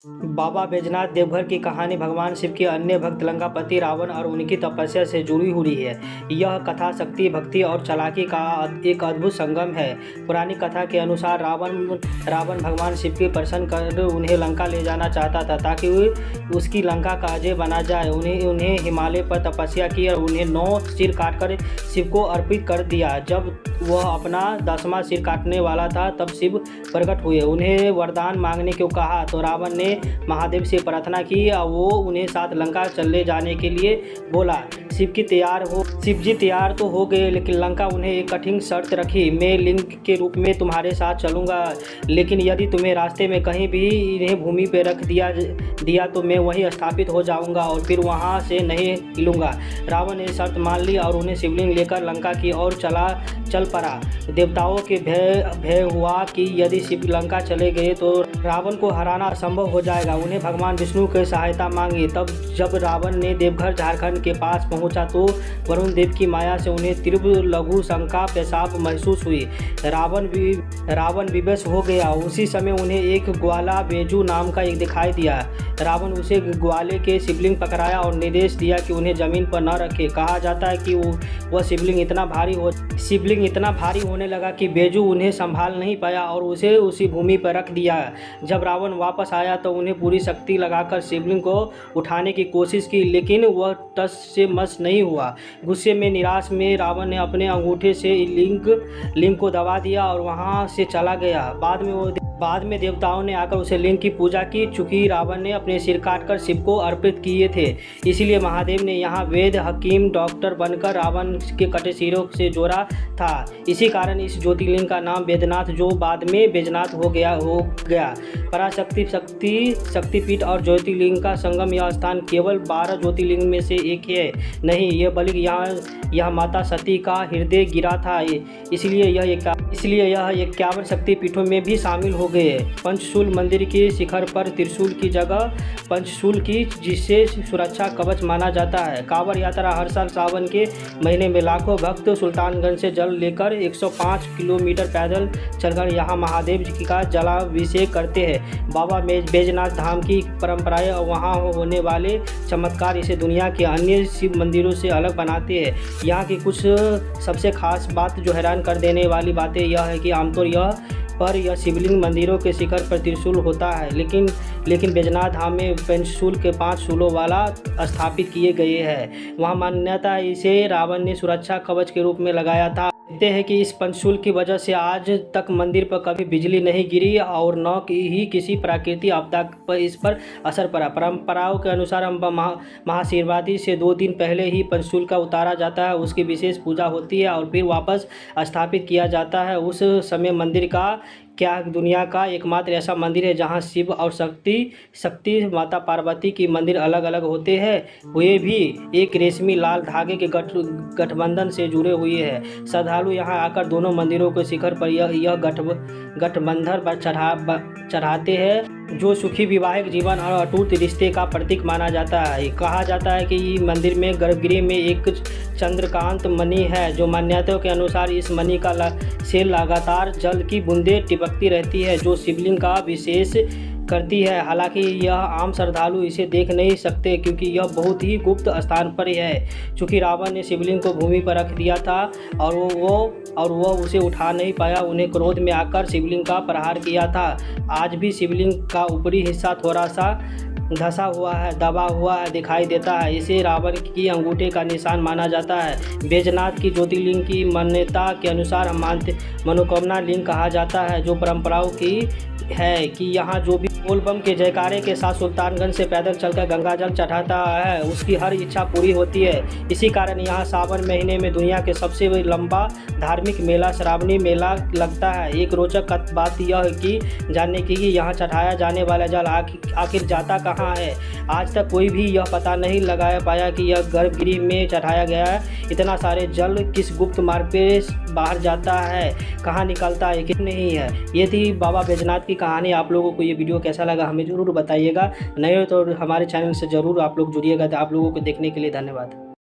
बाबा बैजनाथ देवघर की कहानी भगवान शिव के अन्य भक्त लंकापति रावण और उनकी तपस्या से जुड़ी हुई है। यह कथा शक्ति, भक्ति और चालाकी का एक अद्भुत संगम है। पुरानी कथा के अनुसार रावण भगवान शिव के प्रसन्न कर उन्हें लंका ले जाना चाहता था ताकि उसकी लंका का अजय बना जाए। उन्हें हिमालय पर तपस्या की और उन्हें 9 सिर काटकर शिव को अर्पित कर दिया। जब वह अपना 10वां सिर काटने वाला था तब शिव प्रकट हुए, उन्हें वरदान मांगने को कहा तो रावण ने महादेव से प्रार्थना की और वो उन्हें साथ लंका चले जाने के लिए बोला। शिव जी तैयार तो हो गए, लेकिन लंका उन्हें एक कठिन शर्त रखी। मैं लिंग के रूप में तुम्हारे साथ चलूंगा, लेकिन यदि तुम्हें रास्ते में कहीं भी इन्हें भूमि पर रख दिया तो मैं वहीं स्थापित हो जाऊंगा और फिर वहां से नहीं हिलूंगा। रावण ने शर्त मान ली और उन्हें शिवलिंग लेकर लंका की ओर चल पड़ा। देवताओं के भय हुआ कि यदि शिव लंका चले गए तो रावण को हराना असंभव हो जाएगा। उन्हें भगवान विष्णु की सहायता मांगी। तब जब रावण ने देवघर झारखंड के पास पहुंचा तो वरुण देव की माया से उन्हें तीव्र लघु शंका पेशाब महसूस हुई। रावण विवश हो गया। उसी समय उन्हें एक ग्वाला बेजू नाम का एक दिखाई दिया। रावण उसे ग्वाले के शिवलिंग पकड़ाया और निर्देश दिया कि उन्हें जमीन पर न रखे। कहा जाता है कि वह शिवलिंग इतना भारी होने लगा कि बेजू उन्हें संभाल नहीं पाया और उसे उसी भूमि पर रख दिया। जब रावण वापस आया तो उन्हें पूरी शक्ति लगाकर शिवलिंग को उठाने की कोशिश की, लेकिन वह टस से मस नहीं हुआ। गुस्से में निराश में रावण ने अपने अंगूठे से लिंग को दबा दिया और वहां से चला गया। बाद में देवताओं ने आकर उसे लिंग की पूजा की। चूंकि रावण ने अपने सिर काटकर शिव को अर्पित किए थे, इसलिए महादेव ने यहाँ वैद्य, हकीम, डॉक्टर बनकर रावण के कटे सिरों से जोड़ा था। इसी कारण इस ज्योतिर्लिंग का नाम बैद्यनाथ, जो बाद में बैजनाथ हो गया। पराशक्ति शक्तिपीठ और ज्योतिर्लिंग का संगम यह स्थान केवल 12 ज्योतिर्लिंग में से एक है नहीं, यह बल्कि यह माता सती का हृदय गिरा था। इसलिए यह 51 शक्तिपीठों में भी शामिल हो गए। पंचशूल मंदिर के शिखर पर त्रिशूल की जगह पंचशूल की, जिसे सुरक्षा कवच माना जाता है। कांवड़ यात्रा हर साल सावन के महीने में लाखों भक्त सुल्तानगंज से जल लेकर 105 किलोमीटर पैदल चलकर यहाँ महादेव जी का जलाभिषेक करते हैं। बाबा बैजनाथ धाम की परंपराएं और वहाँ होने वाले चमत्कार इसे दुनिया के अन्य शिव मंदिरों से अलग बनाते हैं। यहाँ की कुछ सबसे खास बात, जो हैरान कर देने वाली बातें यह है कि आमतौर यह शिवलिंग मंदिरों के शिखर पर त्रिशूल होता है, लेकिन बैजनाथ धाम में पंचशूल के 5 शूलों वाला स्थापित किए गए हैं। वहाँ मान्यता इसे रावण ने सुरक्षा कवच के रूप में लगाया था। कहते हैं कि इस पंचशूल की वजह से आज तक मंदिर पर कभी बिजली नहीं गिरी और न ही किसी प्राकृतिक आपदा पर इस पर असर पड़ा। परंपराओं के अनुसार महाशिवरात्रि से 2 दिन पहले ही पंचशूल का उतारा जाता है, उसकी विशेष पूजा होती है और फिर वापस स्थापित किया जाता है। उस समय मंदिर का क्या दुनिया का एकमात्र ऐसा मंदिर है जहां शिव और शक्ति माता पार्वती की मंदिर अलग अलग होते हैं, वे भी एक रेशमी लाल धागे के गठबंधन से जुड़े हुए हैं। श्रद्धालु यहां आकर दोनों मंदिरों के शिखर पर यह गठबंधन चढ़ाते हैं, जो सुखी वैवाहिक जीवन और अटूट रिश्ते का प्रतीक माना जाता है। कहा जाता है कि मंदिर में गर्भगृह में एक चंद्रकांत मणि है, जो मान्यताओं के अनुसार इस मणि से लगातार जल की बूंदें टिपकती रहती है, जो शिवलिंग का विशेष करती है। हालांकि यह आम श्रद्धालु इसे देख नहीं सकते क्योंकि यह बहुत ही गुप्त स्थान पर है। चूँकि रावण ने शिवलिंग को भूमि पर रख दिया था और वह उसे उठा नहीं पाया, उन्हें क्रोध में आकर शिवलिंग का प्रहार किया था। आज भी शिवलिंग का ऊपरी हिस्सा थोड़ा सा धंसा हुआ है, दबा हुआ है दिखाई देता है। इसे रावण की अंगूठे का निशान माना जाता है। बैजनाथ की ज्योतिर्लिंग की मान्यता के अनुसार मनोकामना लिंग कहा जाता है, जो परंपराओं की है कि यहाँ जो भी बोल बम के जयकारे के साथ सुल्तानगंज से पैदल चलकर गंगा जल चढ़ाता है, उसकी हर इच्छा पूरी होती है। इसी कारण यहाँ सावन महीने में दुनिया के सबसे लंबा धार्मिक मेला श्रावणी मेला लगता है। एक रोचक बात यह है कि जानने की यहाँ चढ़ाया जाने वाला जल आखिर जाता कहाँ है। आज तक कोई भी यह पता नहीं लगा पाया कि यह गर्भगृह में चढ़ाया गया है। इतना सारे जल किस गुप्त मार्ग पे बाहर जाता है, कहाँ निकलता है, किस नहीं है। ये थी बाबा बैजनाथ की कहानी। आप लोगों को ये वीडियो कैसा लगा हमें ज़रूर बताइएगा। नए हो तो हमारे चैनल से ज़रूर आप लोग जुड़िएगा। आप लोगों को देखने के लिए धन्यवाद।